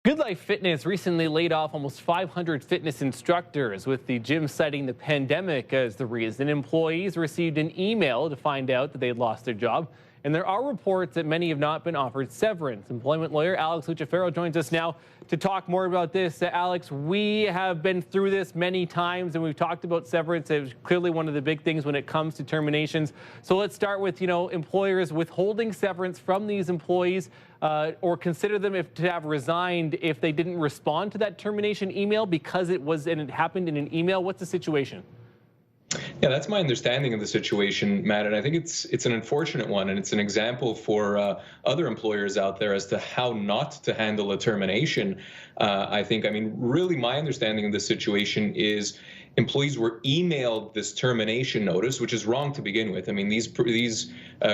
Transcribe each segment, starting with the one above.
GoodLife Fitness recently laid off almost 500 fitness instructors, with the gym citing the pandemic as the reason. Employees received an email to find out that they had lost their job, and there are reports that many have not been offered severance. Employment lawyer Alex Lucifero joins us now to talk more about this. Alex, we have been through this many times, and we've talked about severance. It's clearly one of the big things when it comes to terminations. So let's start with, employers withholding severance from these employees, or consider them to have resigned if they didn't respond to that termination email because it happened in an email. What's the situation? Yeah, that's my understanding of the situation, Matt, and I think it's an unfortunate one, and it's an example for other employers out there as to how not to handle a termination. Really, my understanding of the situation is employees were emailed this termination notice, which is wrong to begin with. I mean, these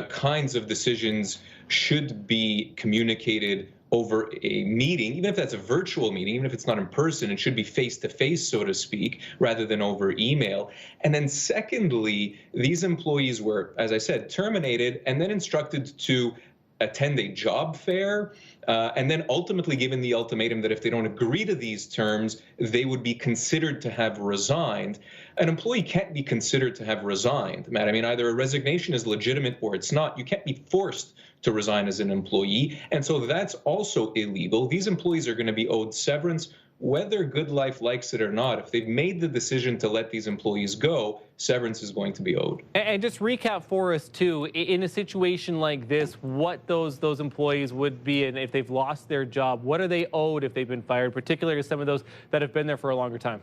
kinds of decisions should be communicated over a meeting, even if that's a virtual meeting, even if it's not in person, it should be face-to-face, so to speak, rather than over email. And then secondly, these employees were, as I said, terminated and then instructed to attend a job fair, and then ultimately given the ultimatum that if they don't agree to these terms, they would be considered to have resigned. An employee can't be considered to have resigned, Matt. I mean, either a resignation is legitimate or it's not. You can't be forced to resign as an employee, and so that's also illegal. These employees are going to be owed severance, whether GoodLife likes it or not. If they've made the decision to let these employees go, severance is going to be owed. And just recap for us, too, in a situation like this, what those employees would be, and if they've lost their job, what are they owed if they've been fired, particularly some of those that have been there for a longer time?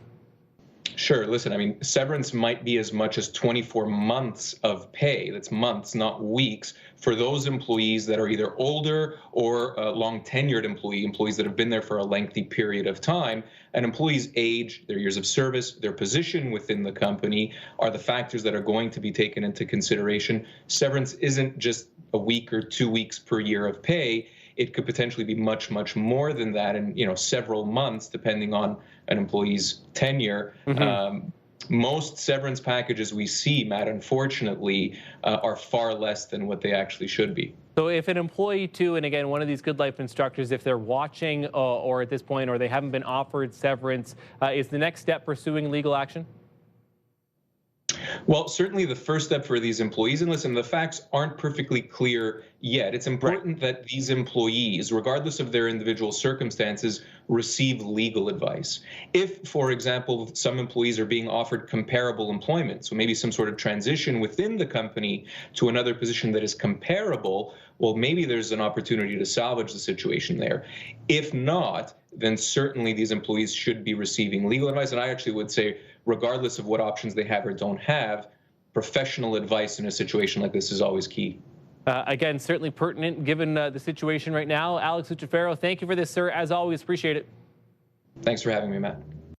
Sure. Listen, I mean, severance might be as much as 24 months of pay. That's months, not weeks, for those employees that are either older or long tenured employees that have been there for a lengthy period of time. An employee's age, their years of service, their position within the company are the factors that are going to be taken into consideration. Severance isn't just a week or 2 weeks per year of pay. It could potentially be much, much more than that, and several months, depending on an employee's tenure. Mm-hmm. Most severance packages we see, Matt, unfortunately, are far less than what they actually should be. So if an employee, too, and again, one of these GoodLife instructors, if they're watching or at this point, or they haven't been offered severance, is the next step pursuing legal action? Well, certainly the first step for these employees, and listen, the facts aren't perfectly clear yet. It's important that these employees, regardless of their individual circumstances, receive legal advice. If, for example, some employees are being offered comparable employment, so maybe some sort of transition within the company to another position that is comparable, well, maybe there's an opportunity to salvage the situation there. If not, then certainly these employees should be receiving legal advice. And I actually would say, regardless of what options they have or don't have, professional advice in a situation like this is always key. Again, certainly pertinent given the situation right now. Alex Lucifero, thank you for this, sir. As always, appreciate it. Thanks for having me, Matt.